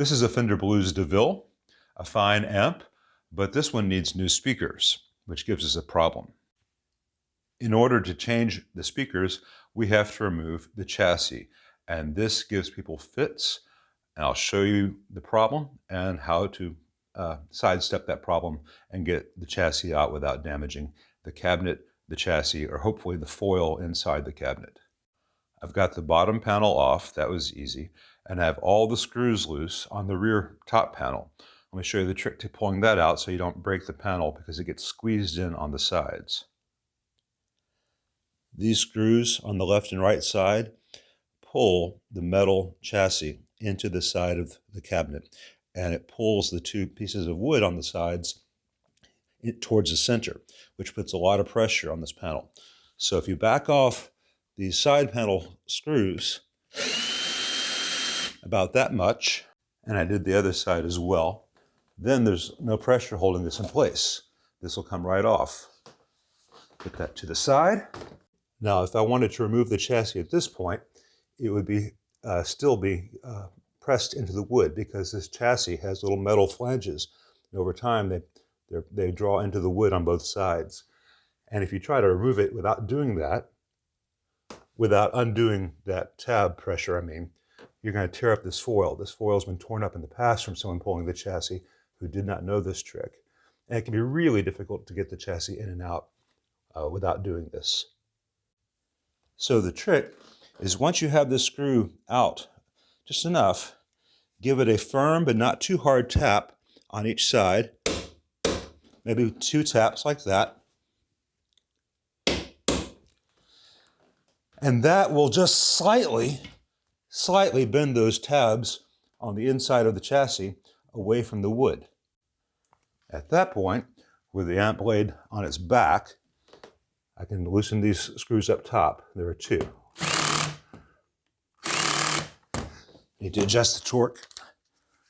This is a Fender Blues DeVille, a fine amp, but this one needs new speakers, which gives us a problem. In order to change the speakers, we have to remove the chassis, and this gives people fits, and I'll show you the problem and how to sidestep that problem and get the chassis out without damaging the cabinet, the chassis, or hopefully the foil inside the cabinet. I've got the bottom panel off, that was easy, and I have all the screws loose on the rear top panel. Let me show you the trick to pulling that out so you don't break the panel because it gets squeezed in on the sides. These screws on the left and right side pull the metal chassis into the side of the cabinet, and it pulls the two pieces of wood on the sides towards the center, which puts a lot of pressure on this panel. So if you back off these side panel screws about that much, and I did the other side as well, then there's no pressure holding this in place. This will come right off. Put that to the side. Now, if I wanted to remove the chassis at this point, it would be still be pressed into the wood because this chassis has little metal flanges. And over time, they draw into the wood on both sides. And if you try to remove it without doing that, without undoing that tab pressure, you're going to tear up this foil. This foil has been torn up in the past from someone pulling the chassis who did not know this trick. And it can be really difficult to get the chassis in and out without doing this. So the trick is once you have this screw out just enough, give it a firm but not too hard tap on each side. Maybe 2 taps like that. And that will just slightly bend those tabs on the inside of the chassis away from the wood. At that point, with the amp blade on its back, I can loosen these screws up top. There are 2. Need to adjust the torque.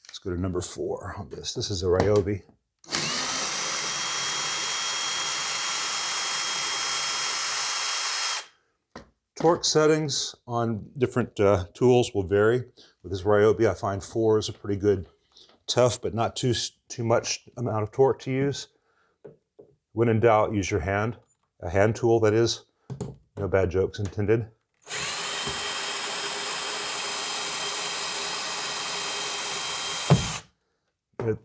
Let's go to number 4 on this. This is a Ryobi. Torque settings on different tools will vary. With this Ryobi, I find 4 is a pretty good, tough, but not too much amount of torque to use. When in doubt, use your hand. A hand tool, that is. No bad jokes intended. Good.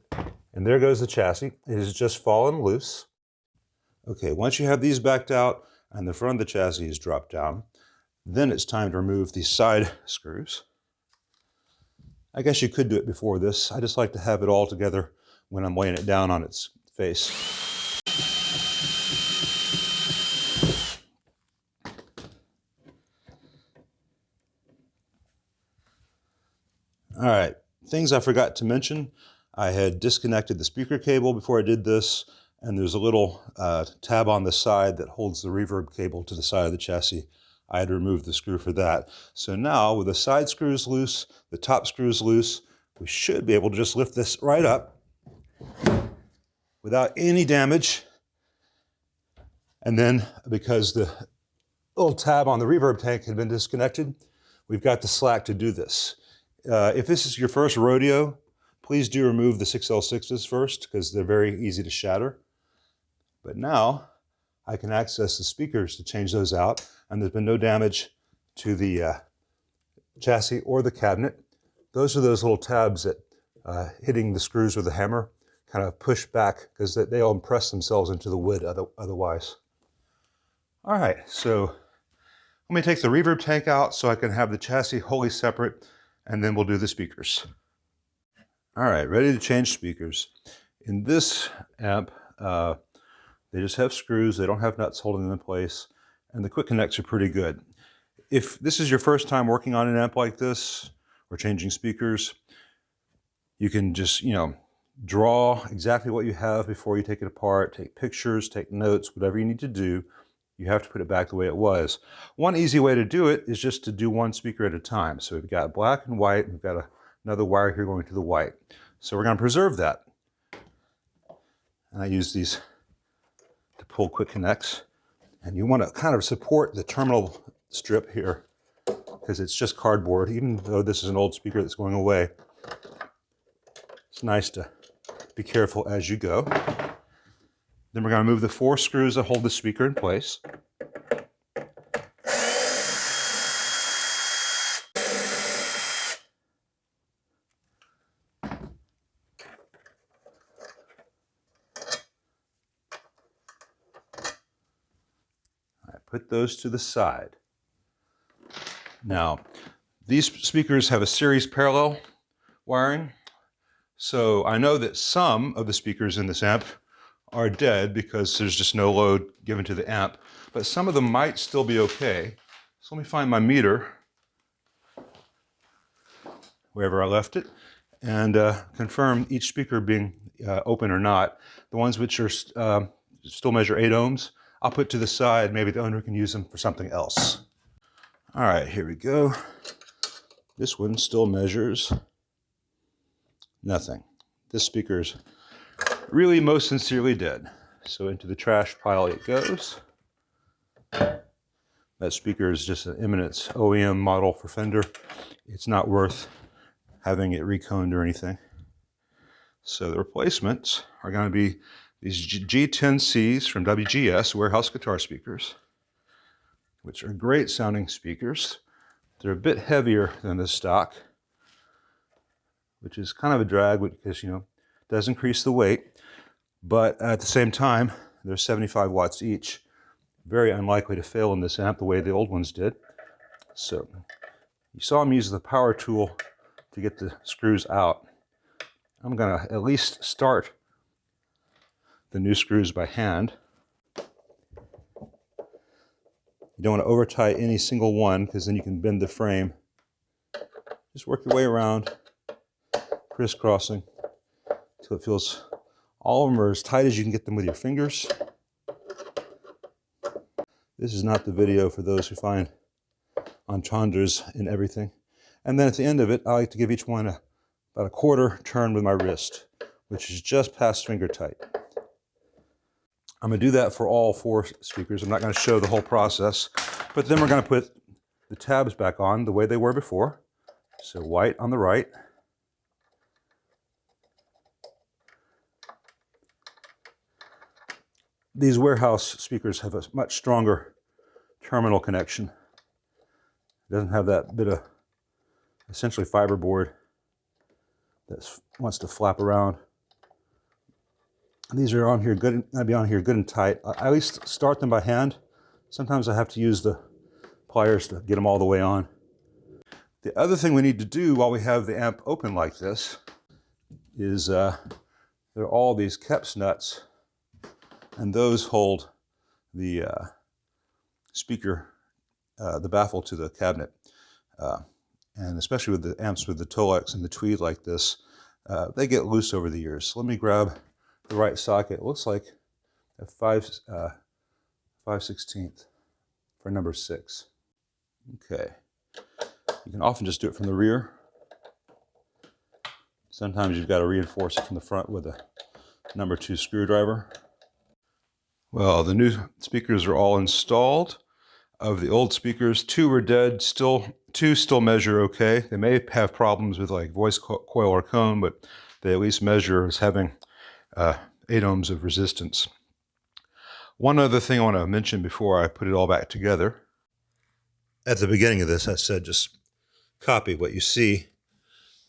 And there goes the chassis. It has just fallen loose. Okay, once you have these backed out and the front of the chassis is dropped down, then it's time to remove these side screws. I guess you could do it before this. I just like to have it all together when I'm laying it down on its face. All right, things I forgot to mention. I had disconnected the speaker cable before I did this, and there's a little tab on the side that holds the reverb cable to the side of the chassis. I had to remove the screw for that. So now, with the side screws loose, the top screws loose, we should be able to just lift this right up without any damage. And then, because the little tab on the reverb tank had been disconnected, we've got the slack to do this. If this is your first rodeo, please do remove the 6L6s first, because they're very easy to shatter. But now, I can access the speakers to change those out, and there's been no damage to the chassis or the cabinet. Those are those little tabs that hitting the screws with a hammer kind of push back because they'll impress themselves into the wood otherwise. All right, so let me take the reverb tank out so I can have the chassis wholly separate, and then we'll do the speakers. All right, ready to change speakers. In this amp, they just have screws. They don't have nuts holding them in place, and the quick connects are pretty good. If this is your first time working on an amp like this or changing speakers, you can just, draw exactly what you have before you take it apart, take pictures, take notes, whatever you need to do. You have to put it back the way it was. One easy way to do it is just to do one speaker at a time. So we've got black and white, we've got another wire here going to the white. So we're going to preserve that. And I use these to pull quick connects. And you want to kind of support the terminal strip here because it's just cardboard, even though this is an old speaker that's going away. It's nice to be careful as you go. Then we're going to move the 4 screws that hold the speaker in place. I put those to the side. Now, these speakers have a series parallel wiring, so I know that some of the speakers in this amp are dead because there's just no load given to the amp, but some of them might still be okay. So let me find my meter, wherever I left it, and confirm each speaker being open or not. The ones which are still measure 8 ohms, I'll put to the side. Maybe the owner can use them for something else. All right, here we go. This one still measures nothing. This speaker's really most sincerely dead. So into the trash pile it goes. That speaker is just an Eminence OEM model for Fender. It's not worth having it reconed or anything. So the replacements are going to be these G10Cs from WGS, warehouse guitar speakers, which are great sounding speakers. They're a bit heavier than the stock, which is kind of a drag because, you know, it does increase the weight, but at the same time, they're 75 watts each. Very unlikely to fail in this amp the way the old ones did. So you saw me use the power tool to get the screws out. I'm going to at least start the new screws by hand. You don't want to over tight any single one because then you can bend the frame. Just work your way around, crisscrossing, until it feels all of them are as tight as you can get them with your fingers. This is not the video for those who find entendres in everything. And then at the end of it, I like to give each one about a quarter turn with my wrist, which is just past finger tight. I'm going to do that for all 4 speakers. I'm not going to show the whole process, but then we're going to put the tabs back on the way they were before. So white on the right. These warehouse speakers have a much stronger terminal connection. It doesn't have that bit of essentially fiberboard that wants to flap around. These are on here good. I'd be on here good and tight. I at least start them by hand. Sometimes I have to use the pliers to get them all the way on. The other thing we need to do while we have the amp open like this is there are all these Keps nuts, and those hold the speaker, the baffle to the cabinet. And especially with the amps with the Tolex and the Tweed like this, they get loose over the years. So let me grab the right socket. It looks like a 5/16 for number 6. Okay. You can often just do it from the rear. Sometimes you've got to reinforce it from the front with a number 2 screwdriver. Well, the new speakers are all installed. Of the old speakers, 2 were dead. 2 still measure okay. They may have problems with like voice coil or cone, but they at least measure as having 8 ohms of resistance. One other thing I want to mention before I put it all back together. At the beginning of this, I said just copy what you see.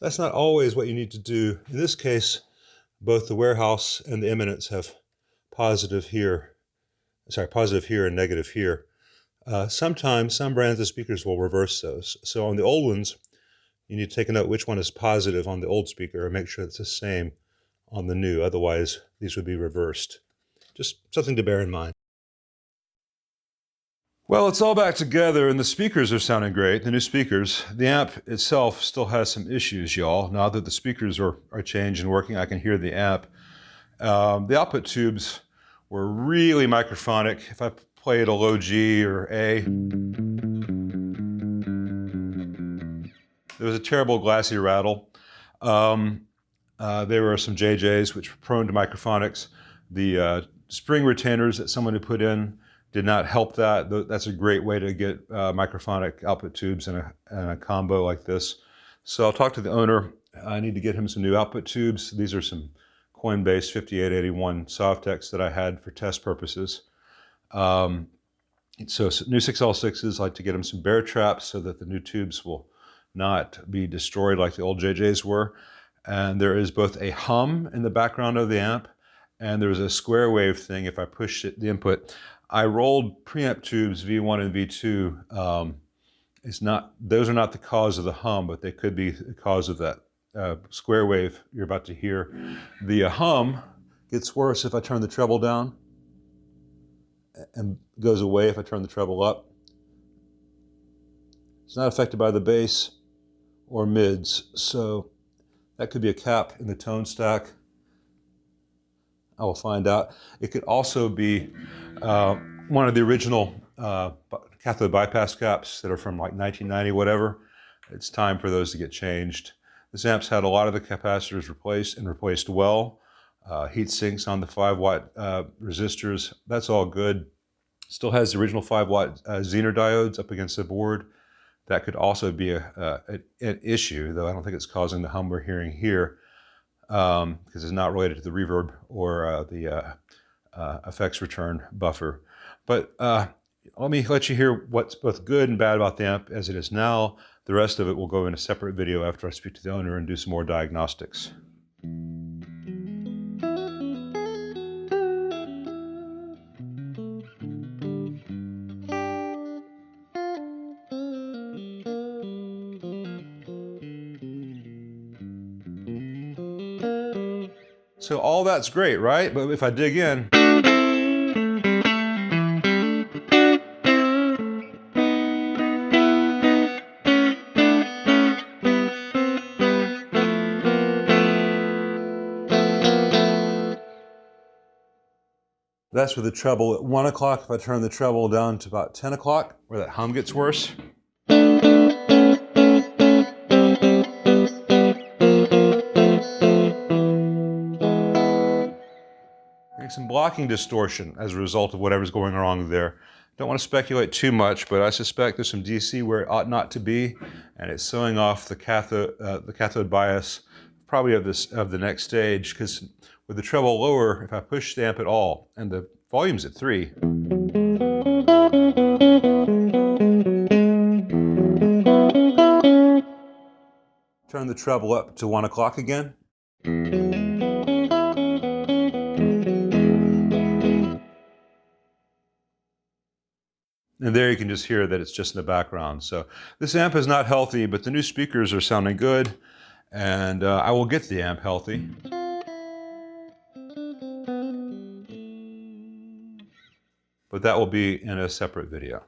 That's not always what you need to do. In this case, both the warehouse and the Eminence have positive here and negative here. Sometimes some brands of speakers will reverse those. So on the old ones, you need to take a note which one is positive on the old speaker and make sure it's the same on the new. Otherwise, these would be reversed. Just something to bear in mind. Well, it's all back together and the speakers are sounding great, the new speakers. The amp itself still has some issues, y'all. Now that the speakers are changed and working, I can hear the amp. The output tubes were really microphonic. If I played a low G or A, there was a terrible glassy rattle. There were some JJs which were prone to microphonics. The spring retainers that someone had put in did not help that. That's a great way to get microphonic output tubes in a combo like this. So I'll talk to the owner I need to get him some new output tubes. These are some coin-based 5881 Softex that I had for test purposes. So new 6L6s, I like to get him some bear traps so that the new tubes will not be destroyed like the old JJs were. And there is both a hum in the background of the amp, and there's a square wave thing if I push the input. I rolled preamp tubes V1 and V2. Those are not the cause of the hum, but they could be the cause of that square wave you're about to hear. The hum gets worse if I turn the treble down, and goes away if I turn the treble up. It's not affected by the bass or mids, so that could be a cap in the tone stack. I will find out. It could also be one of the original cathode bypass caps that are from like 1990, whatever. It's time for those to get changed. This amp's had a lot of the capacitors replaced, and replaced well. Heat sinks on the 5-watt resistors. That's all good. Still has the original 5-watt Zener diodes up against the board. That could also be an issue, though I don't think it's causing the hum we're hearing here, because it's not related to the reverb or the effects return buffer. But let me let you hear what's both good and bad about the amp as it is now. The rest of it will go in a separate video after I speak to the owner and do some more diagnostics. So all that's great, right? But if I dig in, that's with the treble at 1 o'clock. If I turn the treble down to about 10 o'clock, where that hum gets worse. There's some blocking distortion as a result of whatever's going wrong there. Don't want to speculate too much, but I suspect there's some DC where it ought not to be, and it's sewing off the cathode bias, probably of the next stage, because with the treble lower, if I push the amp at all, and the volume's at 3, turn the treble up to 1 o'clock again. And there you can just hear that it's just in the background. So this amp is not healthy, but the new speakers are sounding good, and I will get the amp healthy. But that will be in a separate video.